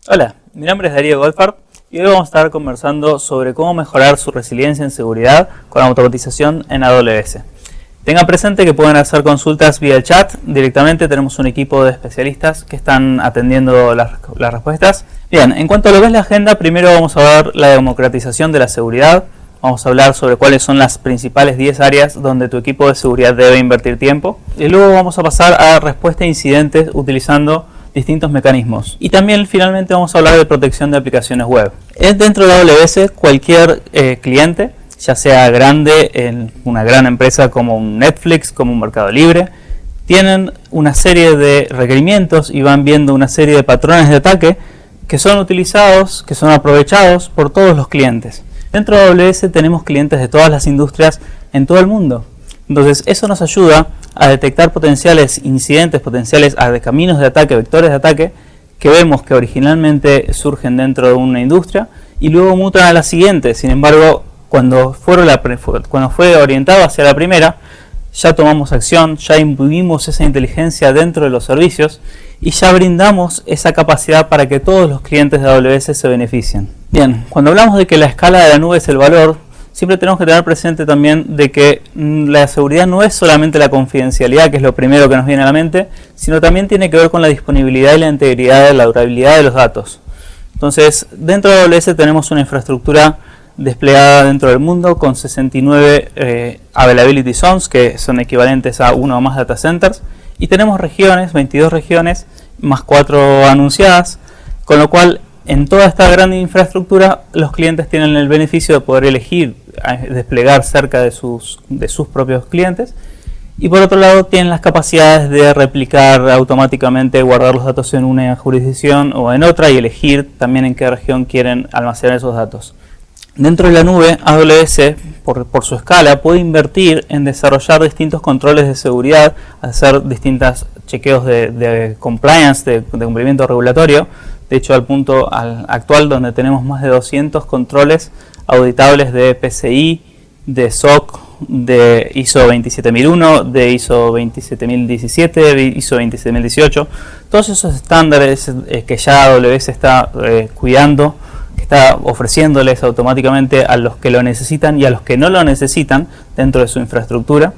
Hola, mi nombre es Darío Goldfarb y hoy vamos a estar conversando sobre cómo mejorar su resiliencia en seguridad con automatización en AWS. Tengan presente que pueden hacer consultas vía el chat. Directamente tenemos un equipo de especialistas que están atendiendo las respuestas. Bien, en cuanto a lo que es la agenda, primero vamos a ver la democratización de la seguridad. Vamos a hablar sobre cuáles son las principales 10 áreas donde tu equipo de seguridad debe invertir tiempo. Y luego vamos a pasar a respuesta a incidentes utilizando distintos mecanismos. Y también finalmente vamos a hablar de protección de aplicaciones web. Dentro de AWS, cualquier cliente, ya sea grande en una gran empresa como un Netflix, como un Mercado Libre, tienen una serie de requerimientos y van viendo una serie de patrones de ataque que son utilizados, que son aprovechados por todos los clientes. Dentro de AWS tenemos clientes de todas las industrias en todo el mundo. Entonces eso nos ayuda a detectar potenciales incidentes, potenciales caminos de ataque, vectores de ataque que vemos que originalmente surgen dentro de una industria y luego mutan a la siguiente. Sin embargo, cuando fue orientado hacia la primera, ya tomamos acción, ya imbuimos esa inteligencia dentro de los servicios y ya brindamos esa capacidad para que todos los clientes de AWS se beneficien. Bien, cuando hablamos de que la escala de la nube es el valor, siempre tenemos que tener presente también de que la seguridad no es solamente la confidencialidad, que es lo primero que nos viene a la mente, sino también tiene que ver con la disponibilidad y la integridad, la durabilidad de los datos. Entonces, dentro de AWS tenemos una infraestructura desplegada dentro del mundo con 69 Availability Zones, que son equivalentes a uno o más data centers, y tenemos regiones, 22 regiones, más 4 anunciadas, con lo cual en toda esta gran infraestructura los clientes tienen el beneficio de poder elegir desplegar cerca de sus propios clientes, y por otro lado tienen las capacidades de replicar automáticamente, guardar los datos en una jurisdicción o en otra y elegir también en qué región quieren almacenar esos datos. Dentro de la nube, AWS, por su escala, puede invertir en desarrollar distintos controles de seguridad, hacer distintos chequeos de compliance, de cumplimiento regulatorio. De hecho, al punto actual donde tenemos más de 200 controles auditables de PCI, de SOC, de ISO 27001, de ISO 27017, de ISO 27018. Todos esos estándares que ya AWS está cuidando, que está ofreciéndoles automáticamente a los que lo necesitan y a los que no lo necesitan dentro de su infraestructura,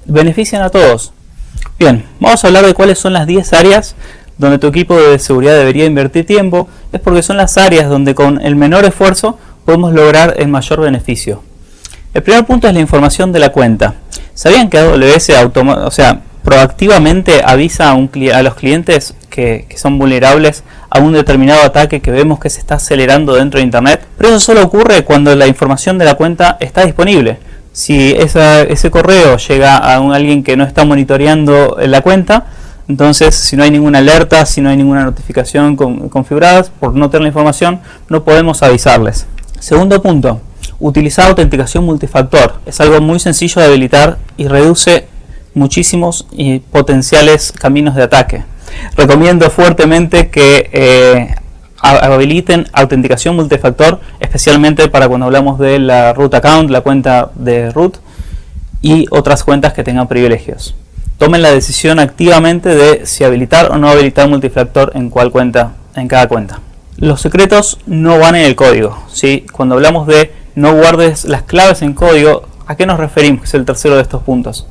benefician a todos. Bien, vamos a hablar de cuáles son las 10 áreas donde tu equipo de seguridad debería invertir tiempo. Es porque son las áreas donde con el menor esfuerzo podemos lograr el mayor beneficio. El primer punto es la información de la cuenta. ¿Sabían que AWS proactivamente avisa a los clientes que son vulnerables a un determinado ataque que vemos que se está acelerando dentro de Internet? Pero eso solo ocurre cuando la información de la cuenta está disponible. Si ese correo llega a alguien que no está monitoreando la cuenta, entonces si no hay ninguna alerta, si no hay ninguna notificación configurada, por no tener la información, no podemos avisarles. Segundo punto, utilizar autenticación multifactor. Es algo muy sencillo de habilitar y reduce muchísimos y potenciales caminos de ataque. Recomiendo fuertemente que habiliten autenticación multifactor, especialmente para cuando hablamos de la root account, la cuenta de root y otras cuentas que tengan privilegios. Tomen la decisión activamente de si habilitar o no habilitar multifactor en cada cuenta. Los secretos no van en el código, ¿sí? Cuando hablamos de no guardes las claves en código, ¿a qué nos referimos? Es el tercero de estos puntos.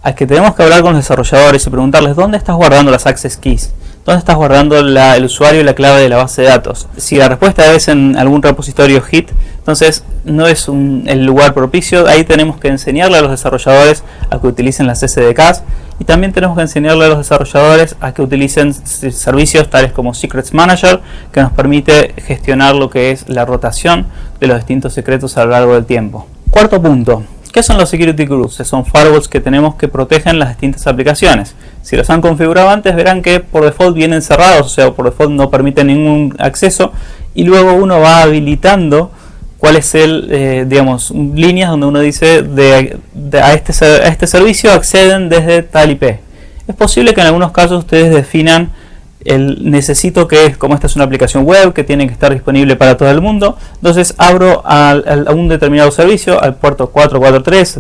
A que tenemos que hablar con los desarrolladores y preguntarles dónde estás guardando las access keys, dónde estás guardando el usuario y la clave de la base de datos. Si la respuesta es en algún repositorio Git, entonces no es el lugar propicio. Ahí tenemos que enseñarle a los desarrolladores a que utilicen las SDKs, y también tenemos que enseñarle a los desarrolladores a que utilicen servicios tales como Secrets Manager, que nos permite gestionar lo que es la rotación de los distintos secretos a lo largo del tiempo. Cuarto punto. ¿Qué son los Security Groups? Son firewalls que tenemos que protegen las distintas aplicaciones. Si los han configurado antes, verán que por default vienen cerrados, o sea, por default no permiten ningún acceso, y luego uno va habilitando cuál es líneas donde uno dice a este servicio acceden desde tal IP. Es posible que en algunos casos ustedes definan necesito que, como esta es una aplicación web que tiene que estar disponible para todo el mundo, entonces abro a un determinado servicio, al puerto 443,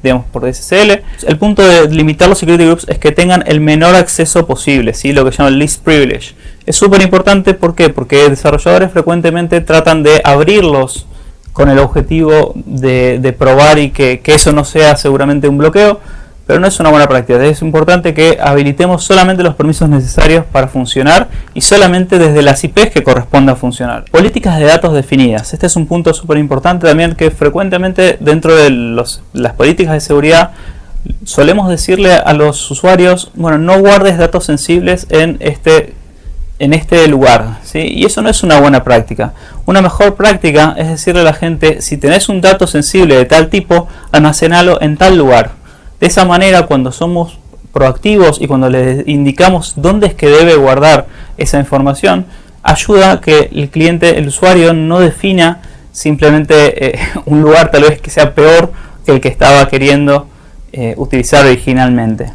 digamos por DSL. El punto de limitar los security groups es que tengan el menor acceso posible, ¿sí? Lo que se llama el least privilege. Es súper importante, ¿por qué? Porque desarrolladores frecuentemente tratan de abrirlos con el objetivo de probar y que eso no sea seguramente un bloqueo, pero no es una buena práctica. Es importante que habilitemos solamente los permisos necesarios para funcionar y solamente desde las IPs que corresponda a funcionar. Políticas de datos definidas. Este es un punto súper importante también, que frecuentemente dentro de las políticas de seguridad solemos decirle a los usuarios, bueno, no guardes datos sensibles en este lugar, ¿sí? Y eso no es una buena práctica. Una mejor práctica es decirle a la gente, si tenés un dato sensible de tal tipo, almacenalo en tal lugar. De esa manera, cuando somos proactivos y cuando le indicamos dónde es que debe guardar esa información, ayuda a que el cliente, el usuario, no defina simplemente un lugar tal vez que sea peor que el que estaba queriendo utilizar originalmente.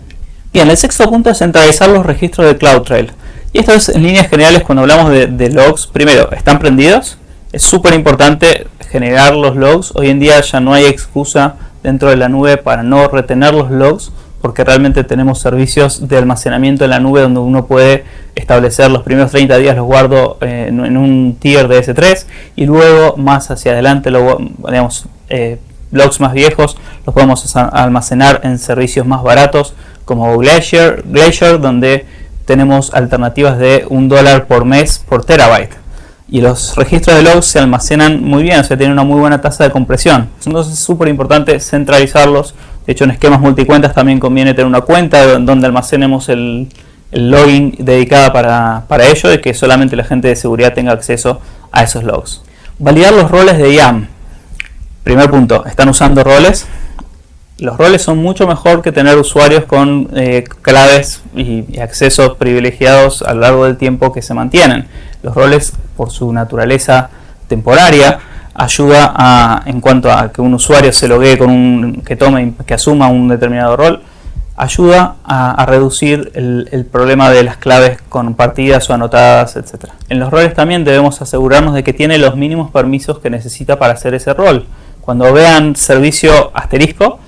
Bien, el sexto punto es centralizar los registros de CloudTrail. Y esto es en líneas generales cuando hablamos de logs. Primero, ¿están prendidos? Es súper importante generar los logs. Hoy en día ya no hay excusa dentro de la nube para no retener los logs, porque realmente tenemos servicios de almacenamiento en la nube donde uno puede establecer los primeros 30 días los guardo en un tier de S3 y luego más hacia adelante logs más viejos los podemos almacenar en servicios más baratos como Glacier, donde tenemos alternativas de $1 por mes por terabyte. Y los registros de logs se almacenan muy bien, o sea, tienen una muy buena tasa de compresión. Entonces es súper importante centralizarlos. De hecho, en esquemas multicuentas también conviene tener una cuenta donde almacenemos el login dedicada para ello y que solamente la gente de seguridad tenga acceso a esos logs. Validar los roles de IAM. Primer punto, ¿están usando roles? Los roles son mucho mejor que tener usuarios con claves y accesos privilegiados a lo largo del tiempo que se mantienen. Los roles, por su naturaleza temporaria, ayuda en cuanto a que un usuario se loguee que asuma un determinado rol, ayuda a reducir el problema de las claves compartidas o anotadas, etc. En los roles también debemos asegurarnos de que tiene los mínimos permisos que necesita para hacer ese rol. Cuando vean servicio asterisco,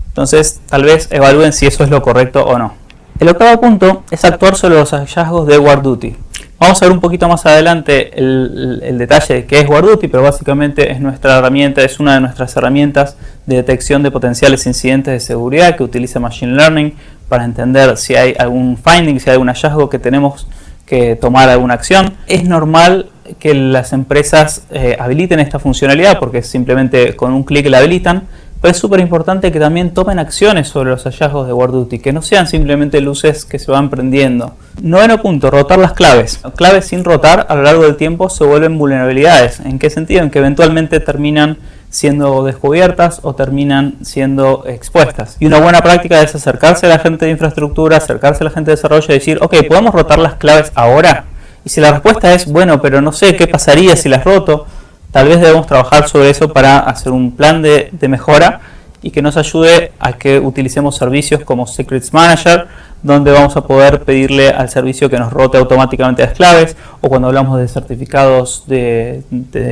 entonces tal vez evalúen si eso es lo correcto o no. El octavo punto es actuar sobre los hallazgos de WarDuty. Vamos a ver un poquito más adelante el detalle de qué es WarDuty, pero básicamente es nuestra herramienta, es una de nuestras herramientas de detección de potenciales incidentes de seguridad que utiliza Machine Learning para entender si hay algún finding, si hay algún hallazgo que tenemos que tomar alguna acción. Es normal que las empresas habiliten esta funcionalidad porque simplemente con un clic la habilitan. Pero es súper importante que también tomen acciones sobre los hallazgos de WarDuty, que no sean simplemente luces que se van prendiendo. Noveno punto, rotar las claves. Claves sin rotar a lo largo del tiempo se vuelven vulnerabilidades. ¿En qué sentido? En que eventualmente terminan siendo descubiertas o terminan siendo expuestas. Y una buena práctica es acercarse a la gente de infraestructura, acercarse a la gente de desarrollo y decir, ok, ¿podemos rotar las claves ahora? Y si la respuesta es, bueno, pero no sé qué pasaría si las roto, tal vez debemos trabajar sobre eso para hacer un plan de mejora y que nos ayude a que utilicemos servicios como Secrets Manager, donde vamos a poder pedirle al servicio que nos rote automáticamente las claves, o cuando hablamos de certificados de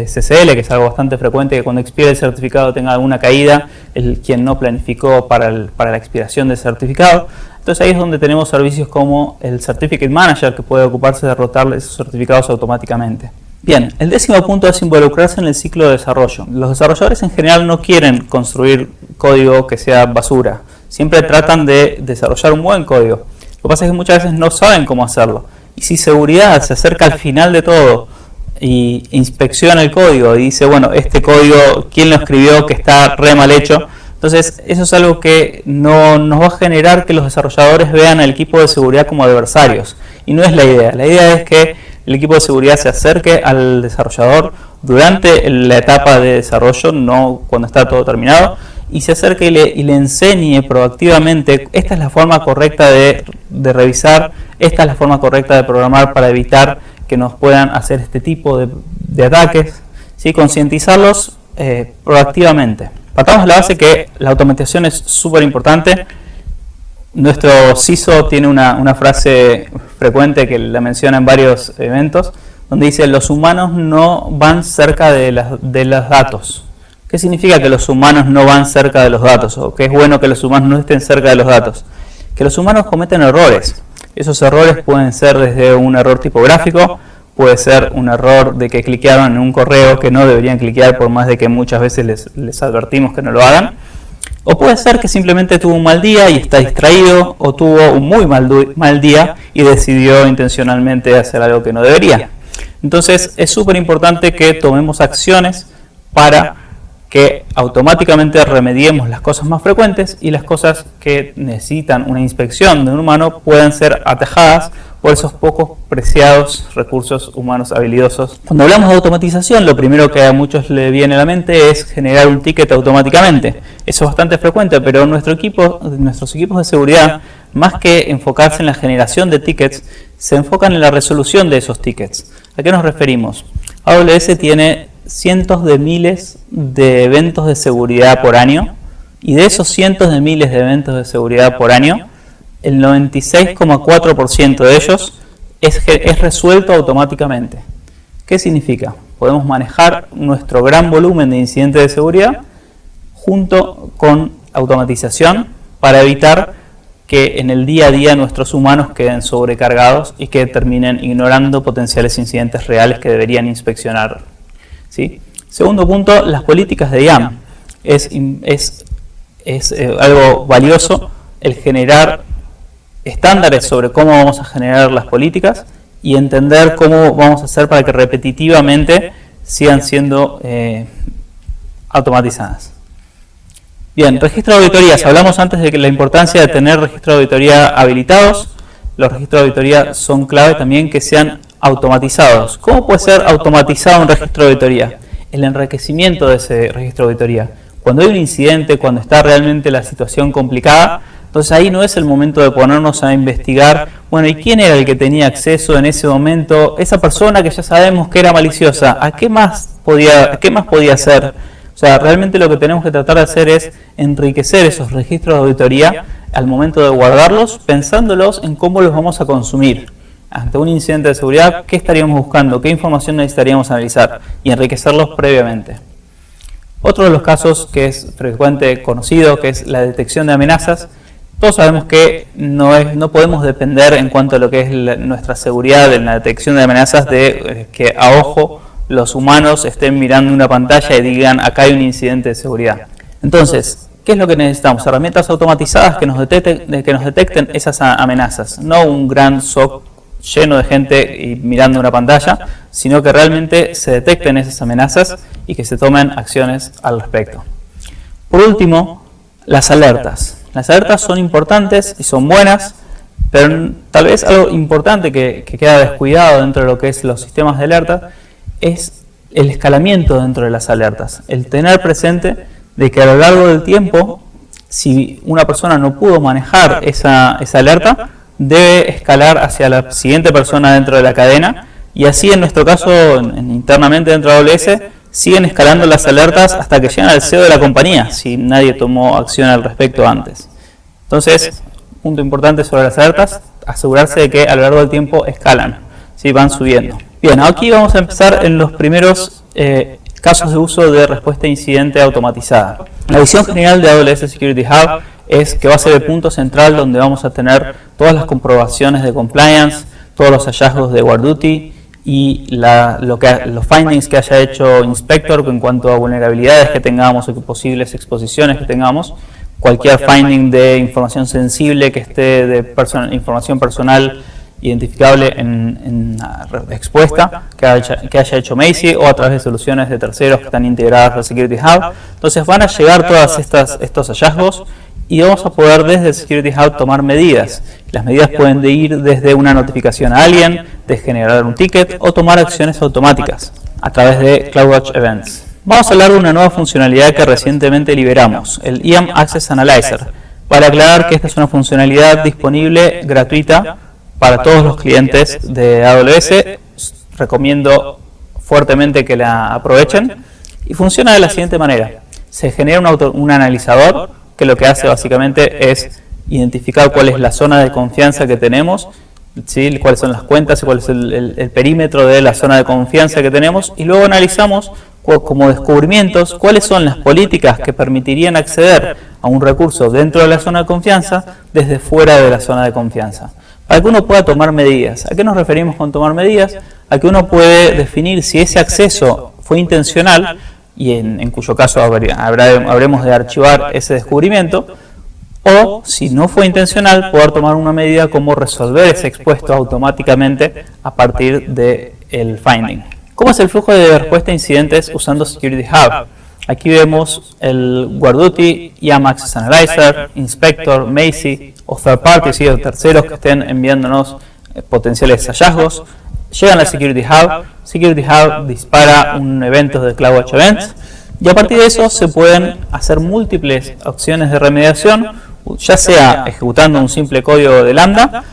SSL, que es algo bastante frecuente, que cuando expire el certificado tenga alguna caída, quien no planificó para la expiración del certificado. Entonces ahí es donde tenemos servicios como el Certificate Manager, que puede ocuparse de rotar esos certificados automáticamente. Bien, el décimo punto es involucrarse en el ciclo de desarrollo. Los desarrolladores en general no quieren construir código que sea basura. Siempre tratan de desarrollar un buen código. Lo que pasa es que muchas veces no saben cómo hacerlo. Y si seguridad se acerca al final de todo y inspecciona el código y dice, bueno, este código, ¿quién lo escribió? Que está re mal hecho. Entonces, eso es algo que no nos va a generar que los desarrolladores vean al equipo de seguridad como adversarios. Y no es la idea. La idea es que el equipo de seguridad se acerque al desarrollador durante la etapa de desarrollo, no cuando está todo terminado, y se acerque y le enseñe proactivamente, esta es la forma correcta de revisar, esta es la forma correcta de programar para evitar que nos puedan hacer este tipo de ataques, ¿sí? Concientizarlos proactivamente. Partamos de la base que la automatización es súper importante. Nuestro CISO tiene una frase frecuente que la menciona en varios eventos, donde dice los humanos no van cerca de los datos. ¿Qué significa que los humanos no van cerca de los datos? ¿O que es bueno que los humanos no estén cerca de los datos? Que los humanos cometen errores. Esos errores pueden ser desde un error tipográfico, puede ser un error de que cliquearon en un correo que no deberían cliquear por más de que muchas veces les advertimos que no lo hagan. O puede ser que simplemente tuvo un mal día y está distraído, o tuvo un muy mal día y decidió intencionalmente hacer algo que no debería. Entonces es súper importante que tomemos acciones para que automáticamente remediemos las cosas más frecuentes y las cosas que necesitan una inspección de un humano puedan ser atajadas por esos pocos preciados recursos humanos habilidosos. Cuando hablamos de automatización, lo primero que a muchos le viene a la mente es generar un ticket automáticamente. Eso es bastante frecuente, pero nuestros equipos de seguridad, más que enfocarse en la generación de tickets, se enfocan en la resolución de esos tickets. ¿A qué nos referimos? AWS tiene cientos de miles de eventos de seguridad por año, y de esos cientos de miles de eventos de seguridad por año, el 96,4% de ellos es resuelto automáticamente. ¿Qué significa? Podemos manejar nuestro gran volumen de incidentes de seguridad junto con automatización para evitar que en el día a día nuestros humanos queden sobrecargados y que terminen ignorando potenciales incidentes reales que deberían inspeccionar. ¿Sí? Segundo punto, las políticas de IAM. Es algo valioso el generar estándares sobre cómo vamos a generar las políticas y entender cómo vamos a hacer para que repetitivamente sigan siendo automatizadas. Bien, registro de auditorías. Hablamos antes de que la importancia de tener registros de auditoría habilitados. Los registros de auditoría son clave también que sean automatizados. ¿Cómo puede ser automatizado un registro de auditoría? El enriquecimiento de ese registro de auditoría. Cuando hay un incidente, cuando está realmente la situación complicada, entonces ahí no es el momento de ponernos a investigar, bueno, ¿y quién era el que tenía acceso en ese momento? Esa persona que ya sabemos que era maliciosa, ¿a qué más podía hacer? O sea, realmente lo que tenemos que tratar de hacer es enriquecer esos registros de auditoría al momento de guardarlos, pensándolos en cómo los vamos a consumir. Ante un incidente de seguridad, ¿qué estaríamos buscando? ¿Qué información necesitaríamos analizar? Y enriquecerlos previamente. Otro de los casos que es frecuente conocido, que es la detección de amenazas. Todos sabemos que no podemos depender en cuanto a lo que es nuestra seguridad en la detección de amenazas de que a ojo los humanos estén mirando una pantalla y digan acá hay un incidente de seguridad. Entonces, ¿qué es lo que necesitamos? Herramientas automatizadas que nos detecten esas amenazas. No un gran SOC lleno de gente y mirando una pantalla, sino que realmente se detecten esas amenazas y que se tomen acciones al respecto. Por último, las alertas. Las alertas son importantes y son buenas, pero tal vez algo importante que queda descuidado dentro de lo que es los sistemas de alerta es el escalamiento dentro de las alertas. El tener presente de que a lo largo del tiempo, si una persona no pudo manejar esa alerta, debe escalar hacia la siguiente persona dentro de la cadena, y así en nuestro caso internamente dentro de AWS siguen escalando las alertas hasta que llegan al CEO de la compañía si nadie tomó acción al respecto antes. Entonces, punto importante sobre las alertas, asegurarse de que a lo largo del tiempo escalan, ¿sí? Van subiendo. Bien, aquí vamos a empezar en los primeros casos de uso de respuesta a incidente automatizada. La visión general de AWS Security Hub es que va a ser el punto central donde vamos a tener todas las comprobaciones de compliance, todos los hallazgos de WarDuty y los findings que haya hecho Inspector en cuanto a vulnerabilidades que tengamos o posibles exposiciones que tengamos, cualquier finding de información sensible que esté de información personal identificable expuesta que haya hecho Macie o a través de soluciones de terceros que están integradas al Security Hub. Entonces van a llegar todos estos hallazgos y vamos a poder desde el Security Hub tomar medidas. Las medidas pueden ir desde una notificación a alguien, de generar un ticket o tomar acciones automáticas a través de CloudWatch Events. Vamos a hablar de una nueva funcionalidad que recientemente liberamos, el IAM Access Analyzer. Para aclarar que esta es una funcionalidad disponible gratuita para todos los clientes de AWS, recomiendo fuertemente que la aprovechen y funciona de la siguiente manera. Se genera un analizador que lo que hace básicamente es identificar cuál es la zona de confianza que tenemos ¿sí? Cuáles son las cuentas y cuál es el perímetro de la zona de confianza que tenemos, y luego analizamos como descubrimientos cuáles son las políticas que permitirían acceder a un recurso dentro de la zona de confianza desde fuera de la zona de confianza, para que uno pueda tomar medidas. ¿A qué nos referimos con tomar medidas? A que uno puede definir si ese acceso fue intencional, y en cuyo caso habremos de archivar ese descubrimiento, o si no fue intencional, poder tomar una medida como resolver ese expuesto automáticamente a partir del finding. ¿Cómo es el flujo de respuesta a incidentes usando Security Hub? Aquí vemos el Guarduty, IAM Access Analyzer, Inspector, Macie o Third Parties, o terceros que estén enviándonos potenciales hallazgos. Llegan a Security Hub, Security Hub dispara un evento de CloudWatch Events, y a partir de eso se pueden hacer múltiples opciones de remediación, ya sea ejecutando un simple código de Lambda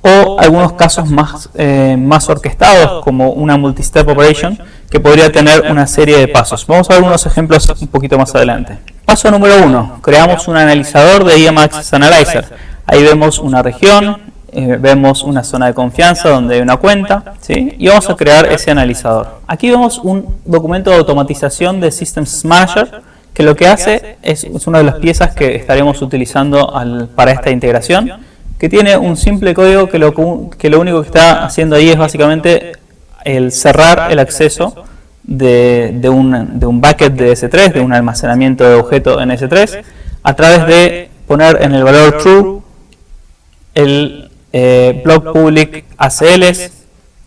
o algunos casos más orquestados, como una multi-step operation que podría tener una serie de pasos. Vamos a ver unos ejemplos un poquito más adelante. Paso número 1, creamos un analizador de IAM Access Analyzer. Ahí vemos una región, vemos una zona de confianza donde hay una cuenta, ¿sí? Y vamos a crear ese analizador. Aquí vemos un documento de automatización de Systems Manager, que lo que hace es una de las piezas que estaremos utilizando para esta integración, que tiene un simple código que lo único que está haciendo ahí es básicamente el cerrar el acceso de un bucket de S3, de un almacenamiento de objeto en S3, a través de poner en el valor true el block public ACLs,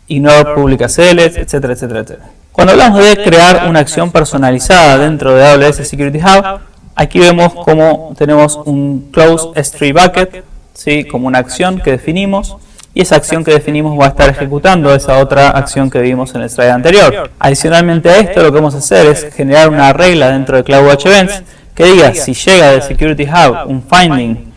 ignore public ACLs, etcétera, etcétera, etcétera. Cuando hablamos de crear una acción personalizada dentro de AWS Security Hub, aquí vemos cómo tenemos un close S3 bucket, ¿sí? Como una acción que definimos, y esa acción que definimos va a estar ejecutando esa otra acción que vimos en el slide anterior. Adicionalmente a esto, lo que vamos a hacer es generar una regla dentro de CloudWatch Events que diga si llega de Security Hub un finding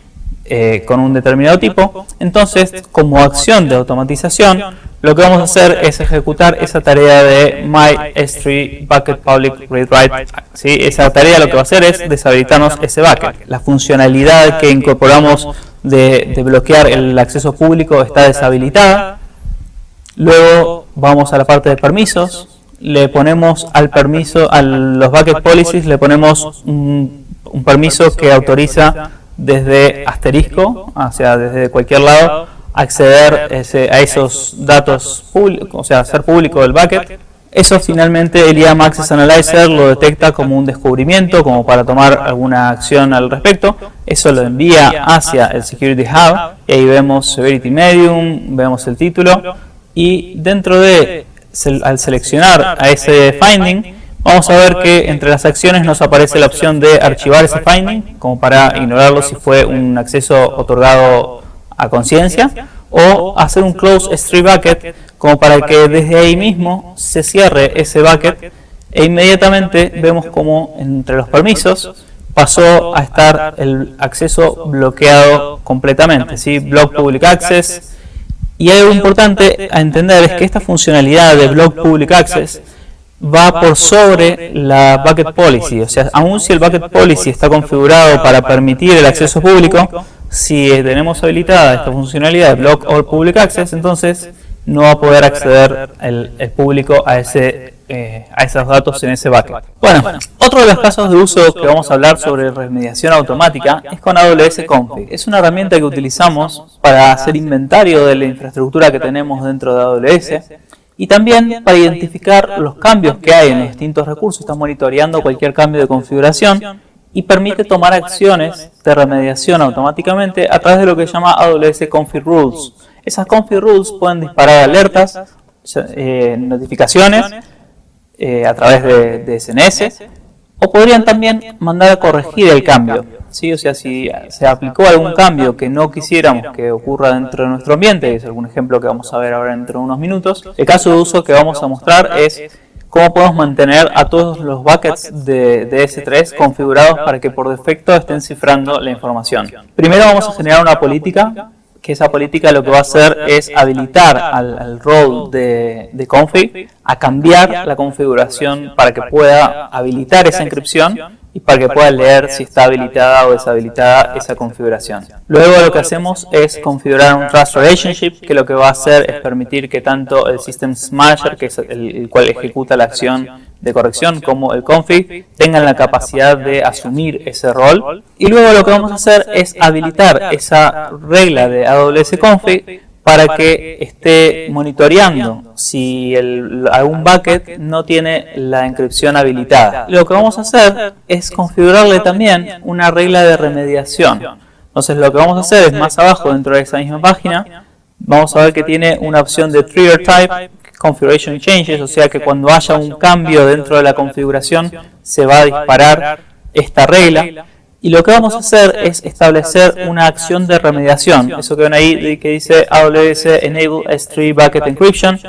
con un determinado tipo, entonces como acción de automatización lo que vamos a hacer es ejecutar esa tarea de my S3 bucket public read write, ¿sí? Esa tarea lo que va a hacer es deshabilitarnos ese bucket. La funcionalidad que incorporamos de bloquear el acceso público está deshabilitada. Luego vamos a la parte de permisos, le ponemos al permiso, a los bucket policies le ponemos un permiso que autoriza desde asterisco, o sea, desde cualquier lado, acceder a esos datos públicos, o sea, hacer público el bucket. Eso finalmente el IAM Access Analyzer lo detecta como un descubrimiento, como para tomar alguna acción al respecto. Eso lo envía hacia el Security Hub, y ahí vemos Severity Medium, vemos el título, y dentro de, al seleccionar a ese finding, vamos a ver que entre las acciones nos aparece la opción de archivar ese finding, como para ignorarlo si fue un acceso otorgado a conciencia, o hacer un close S3 bucket, como para que desde ahí mismo se cierre ese bucket, e inmediatamente vemos como entre los permisos pasó a estar el acceso bloqueado completamente, ¿sí? Block Public Access. Y algo importante a entender es que esta funcionalidad de Block Public Access va por sobre la Bucket Policy, o sea, aun si el Bucket Policy está configurado para permitir el acceso público, si tenemos habilitada esta funcionalidad de Block All Public Access, entonces no va a poder acceder el público a esos datos en ese bucket. Bueno, otro de los casos de uso que vamos a hablar sobre remediación automática es con AWS Config. Es una herramienta que utilizamos para hacer inventario de la infraestructura que tenemos dentro de AWS, y también para identificar los cambios que hay en los distintos recursos. Está monitoreando cualquier cambio de configuración y permite tomar acciones de remediación automáticamente a través de lo que se llama AWS Config Rules. Esas Config Rules pueden disparar alertas, notificaciones a través de SNS, o podrían también mandar a corregir el cambio, ¿sí? O sea, si se aplicó algún cambio que no quisiéramos que ocurra dentro de nuestro ambiente, es algún ejemplo que vamos a ver ahora dentro de unos minutos. El caso de uso que vamos a mostrar es cómo podemos mantener a todos los buckets de S3 configurados para que por defecto estén cifrando la información. Primero vamos a generar una política, que esa política lo que va a hacer es habilitar al role de config a cambiar la configuración para que pueda habilitar esa encripción y para que pueda leer si está habilitada o deshabilitada esa configuración. Luego lo que hacemos es configurar un Trust Relationship, que lo que va a hacer es permitir que tanto el Systems Manager, que es el cual ejecuta la acción de corrección, como el config tengan la capacidad de asumir ese rol. Y luego lo que vamos a hacer es habilitar esa regla de AWS config para que esté monitoreando si algún bucket no tiene la encripción habilitada. Lo que vamos a hacer es configurarle también una regla de remediación. Entonces lo que vamos a hacer es más abajo dentro de esa misma página, vamos a ver que tiene una opción de Trigger Type, Configuration Changes, o sea que cuando haya un cambio dentro de la configuración se va a disparar esta regla. Y lo que vamos a hacer es establecer una acción de remediación. Eso que ven ahí que dice AWS Enable S3 Bucket Encryption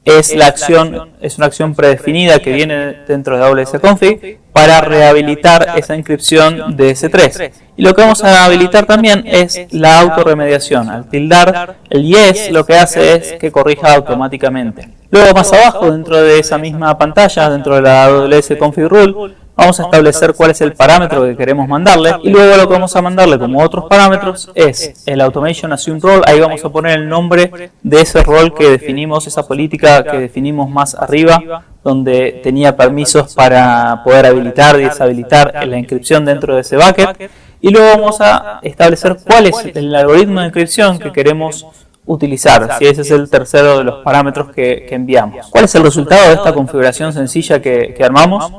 es una acción predefinida que viene dentro de AWS Config para rehabilitar esa encripción de S3. Y lo que vamos a habilitar también es la autorremediación. Al tildar el yes, lo que hace es que corrija automáticamente. Luego más abajo, dentro de esa misma pantalla, dentro de la AWS Config Rule, vamos a establecer cuál es el parámetro que queremos mandarle, y luego lo que vamos a mandarle como otros parámetros es el Automation Assume Role. Ahí vamos a poner el nombre de ese rol que definimos, esa política que definimos más arriba, donde tenía permisos para poder habilitar y deshabilitar la encripción dentro de ese bucket. Y luego vamos a establecer cuál es el algoritmo de encripción que queremos utilizar, si ese es el tercero de los parámetros que enviamos. ¿Cuál es el resultado de esta configuración sencilla que armamos?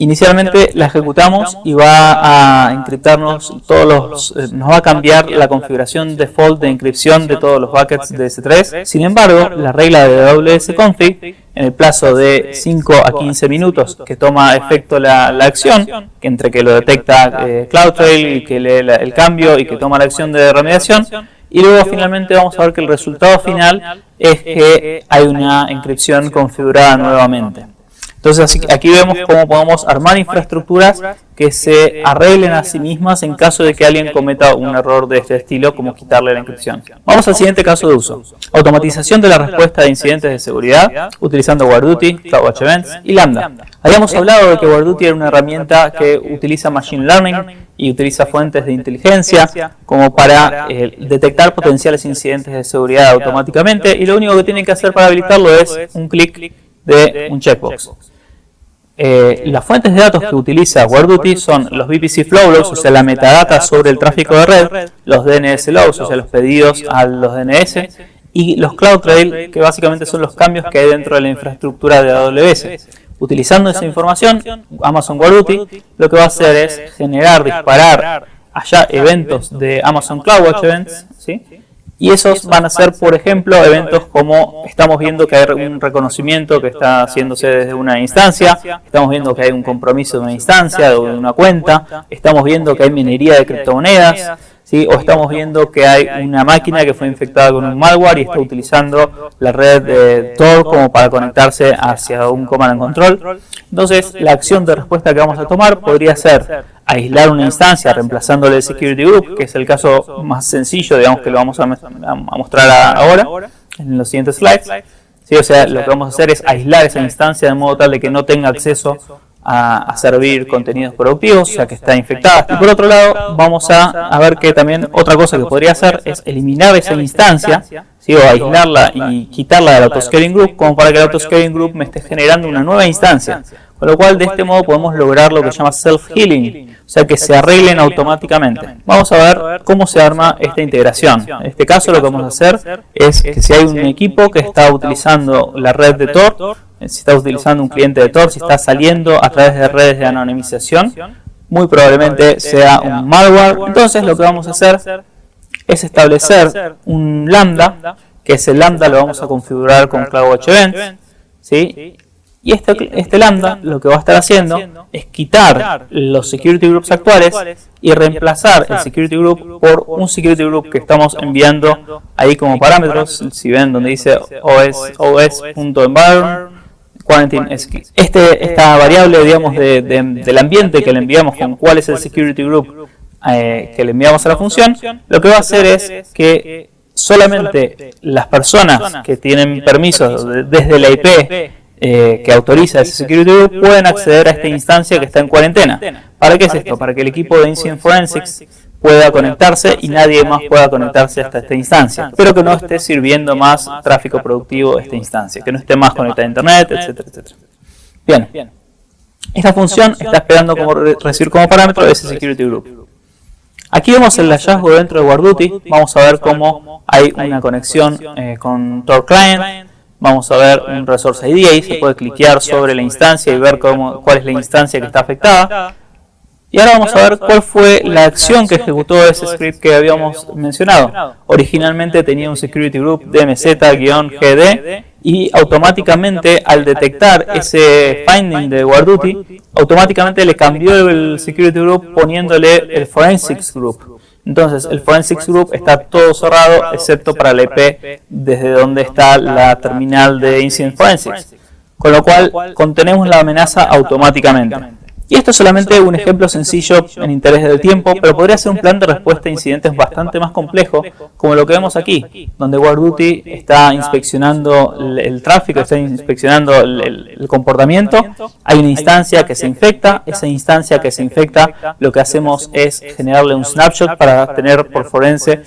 Inicialmente la ejecutamos y va a encriptarnos nos va a cambiar la configuración default de encripción de todos los buckets de S3. Sin embargo, la regla de AWS config, en el plazo de 5 a 15 minutos que toma efecto la acción, que entre que lo detecta CloudTrail y que lee el cambio y que toma la acción de remediación, y luego finalmente vamos a ver que el resultado final es que hay una encripción configurada nuevamente. Entonces aquí vemos cómo podemos armar infraestructuras que se arreglen a sí mismas en caso de que alguien cometa un error de este estilo, como quitarle la encripción. Vamos al siguiente caso de uso. Automatización de la respuesta de incidentes de seguridad utilizando WarDuty, CloudWatch Events y Lambda. Habíamos hablado de que WarDuty era una herramienta que utiliza Machine Learning y utiliza fuentes de inteligencia como para detectar potenciales incidentes de seguridad automáticamente, y lo único que tienen que hacer para habilitarlo es un clic de un checkbox. Las fuentes de datos que utiliza WarDuty son los VPC Flow Logs, o sea, la metadata sobre el tráfico de red, los DNS Logs, o sea, los pedidos a los DNS, y los CloudTrail, que básicamente son los cambios que hay dentro de la infraestructura de AWS. Utilizando esa información, Amazon WarDuty lo que va a hacer es disparar allá eventos de Amazon CloudWatch Events, ¿sí? Y esos van a ser, por ejemplo, eventos como estamos viendo que hay un reconocimiento que está haciéndose desde una instancia, estamos viendo que hay un compromiso de una instancia, de una cuenta, estamos viendo que hay minería de criptomonedas, ¿sí? O estamos viendo que hay una máquina que fue infectada con un malware y está utilizando la red de Tor como para conectarse hacia un command and control. Entonces, la acción de respuesta que vamos a tomar podría ser aislar una instancia reemplazándole el security group, que es el caso más sencillo, digamos, que lo vamos a mostrar ahora en los siguientes slides. ¿Sí? O sea, lo que vamos a hacer es aislar esa instancia de modo tal de que no tenga acceso a servir contenidos productivos, o sea que está infectada. Y por otro lado, vamos a ver que también otra cosa que podría hacer es eliminar esa instancia, ¿sí? O aislarla y quitarla del autoscaling group, como para que el autoscaling group me esté generando una nueva instancia. Con lo cual, de este modo podemos lograr lo que se llama self-healing, o sea que se arreglen automáticamente. Vamos a ver cómo se arma esta integración. En este caso, lo que vamos a hacer es que si hay un equipo que está utilizando la red de Tor, si está utilizando un cliente de Tor, si está saliendo a través de redes de anonimización, muy probablemente sea un malware. Entonces lo que vamos a hacer es establecer un lambda, que ese lambda lo vamos a configurar con CloudWatch Events, ¿sí? Y este lambda lo que va a estar haciendo es quitar los security groups actuales y reemplazar el security group por un security group que estamos enviando ahí como parámetros. Si ven donde dice os.environment quarantine SKI. Esta variable, digamos, del ambiente que le enviamos con cuál es el security group que le enviamos a la función, lo que va a hacer es que solamente las personas que tienen permisos desde la IP que autoriza ese security group pueden acceder a esta instancia que está en cuarentena. ¿Para qué es esto? Para que el equipo de Incident Forensics pueda conectarse y nadie más pueda conectarse hasta esta instancia, pero que no esté sirviendo más tráfico productivo a esta instancia, que no esté más conectada a internet, etcétera, etcétera. Bien, esta función está esperando recibir como parámetro ese security group. Aquí vemos el hallazgo dentro de WarDuty. Vamos a ver cómo hay una conexión con Tor Client. Vamos a ver un Resource ID, ahí se puede cliquear sobre la instancia y ver cuál es la instancia que está afectada. Y ahora vamos a ver cuál fue la acción que ejecutó ese script que habíamos mencionado. Originalmente tenía un security group DMZ-GD y automáticamente al detectar ese finding de WarDuty, automáticamente le cambió el security group poniéndole el Forensics Group. Entonces el Forensics Group está todo cerrado excepto para la IP desde donde está la terminal de Incident Forensics, con lo cual contenemos la amenaza automáticamente. Y esto es solamente un ejemplo sencillo en interés del tiempo, pero podría ser un plan de respuesta a incidentes bastante más complejo, como lo que vemos aquí, donde WarDuty está inspeccionando el tráfico, está inspeccionando el comportamiento, hay una instancia que se infecta, esa instancia que se infecta, lo que hacemos es generarle un snapshot para tener por forense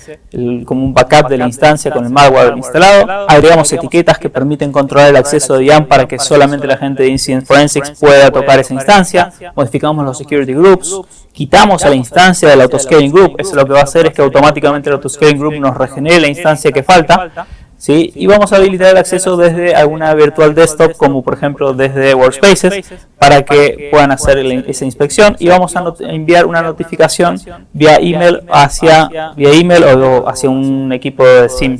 como un backup de la instancia con el malware instalado, agregamos etiquetas que permiten controlar el acceso de IAM para que solamente la gente de Incident Forensics pueda tocar esa instancia, modificamos los security groups, quitamos a la instancia del autoscaling group. Eso lo que va a hacer es que automáticamente el autoscaling group nos regenere la instancia que falta, ¿sí? Y vamos a habilitar el acceso desde alguna virtual desktop, como por ejemplo desde Workspaces, para que puedan hacer esa inspección, y vamos a enviar una notificación vía email o hacia un equipo de SIEM.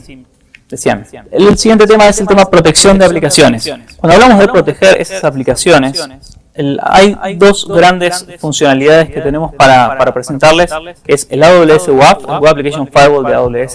El siguiente tema es el tema protección de aplicaciones. Cuando hablamos de proteger esas aplicaciones, hay dos grandes funcionalidades que tenemos para presentarles, que es el AWS WAF, el Web Application Firewall de AWS,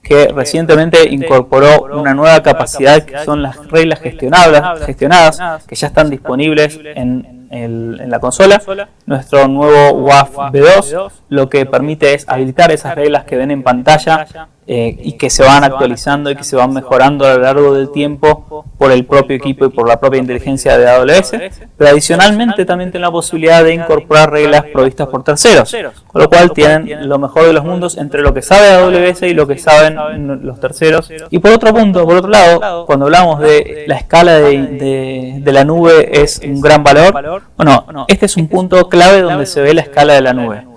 que recientemente incorporó una nueva capacidad que son las reglas gestionadas, que ya están disponibles en la consola. Nuestro nuevo WAF V2 lo que permite es habilitar esas reglas que ven en pantalla y que se van actualizando y que se van mejorando a lo largo del tiempo por el propio equipo y por la propia inteligencia de AWS, pero adicionalmente también tienen la posibilidad de incorporar reglas provistas por terceros, con lo cual tienen lo mejor de los mundos entre lo que sabe AWS y lo que saben los terceros. Y por otro lado, cuando hablamos de la escala de la nube es un gran valor, bueno, este es un punto clave donde se ve la escala de la nube.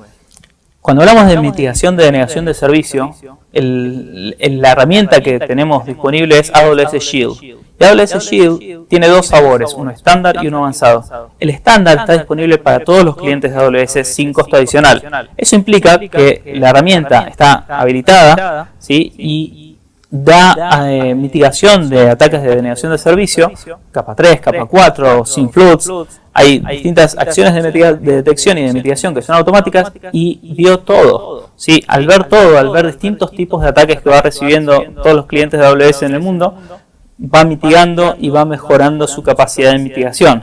Cuando hablamos de mitigación de denegación de servicio, la herramienta que tenemos disponible es AWS Shield. Y AWS Shield tiene dos sabores, uno estándar y uno avanzado. El estándar está disponible para todos los clientes de AWS sin costo adicional. Eso implica que la herramienta está habilitada, ¿sí? Y da mitigación de ataques de denegación de servicio, capa 3, capa 4, sin floods. Hay distintas acciones de detección y de mitigación que son automáticas y vio todo. ¿Sí? Al ver distintos tipos de ataques que va recibiendo todos los clientes de AWS en el mundo, va mitigando y va mejorando su capacidad de mitigación.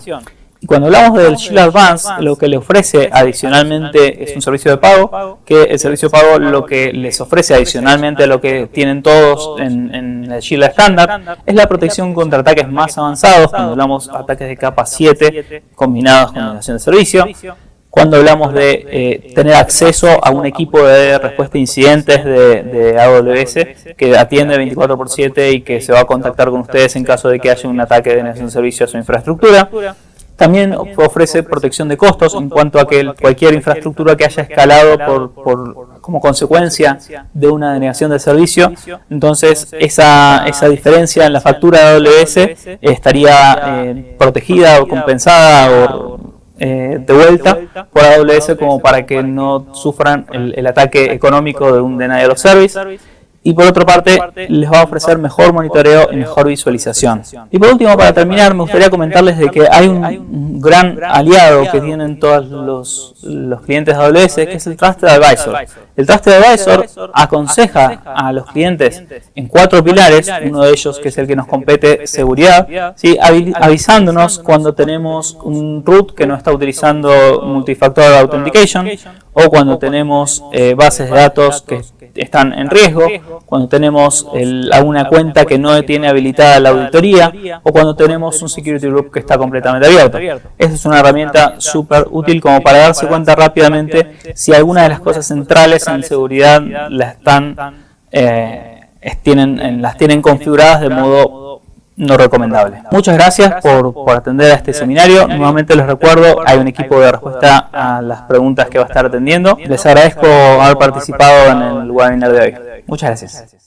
Y cuando hablamos del Shield Advance, lo que le ofrece adicionalmente es un servicio de pago, que el servicio de pago lo que les ofrece adicionalmente a lo que tienen todos en el Shield estándar es la protección contra ataques más avanzados, cuando hablamos de ataques de capa 7 combinados con denegación de servicio, cuando hablamos de tener acceso a un equipo de respuesta a incidentes de AWS que atiende 24/7 y que se va a contactar con ustedes en caso de que haya un ataque de denegación de servicio a su infraestructura. También ofrece protección de costos en cuanto a que cualquier infraestructura que haya escalado como consecuencia de una denegación de servicio, entonces esa diferencia en la factura de AWS estaría protegida o compensada o devuelta por AWS como para que no sufran el ataque económico de un denial of service. Y por otra parte, les va a ofrecer mejor monitoreo y mejor visualización. Y por último, para terminar, me gustaría comentarles de que hay un gran aliado que tienen todos los clientes de AWS, que es el Trusted Advisor. El Trusted Advisor aconseja a los clientes en 4 pilares, uno de ellos que es el que nos compete, seguridad, ¿sí? Avisándonos cuando tenemos un root que no está utilizando Multifactor Authentication, o cuando tenemos bases de datos que están en riesgo, cuando tenemos alguna cuenta que no tiene habilitada la auditoría o cuando tenemos un security group que está completamente abierto. Esta es una herramienta súper útil como para darse cuenta rápidamente si alguna de las cosas centrales en seguridad las tienen configuradas de modo no recomendable. Muchas gracias por atender a este seminario. Nuevamente les recuerdo, hay un equipo de respuesta a las preguntas que va a estar atendiendo. Les agradezco haber participado en el webinar de hoy. Muchas gracias.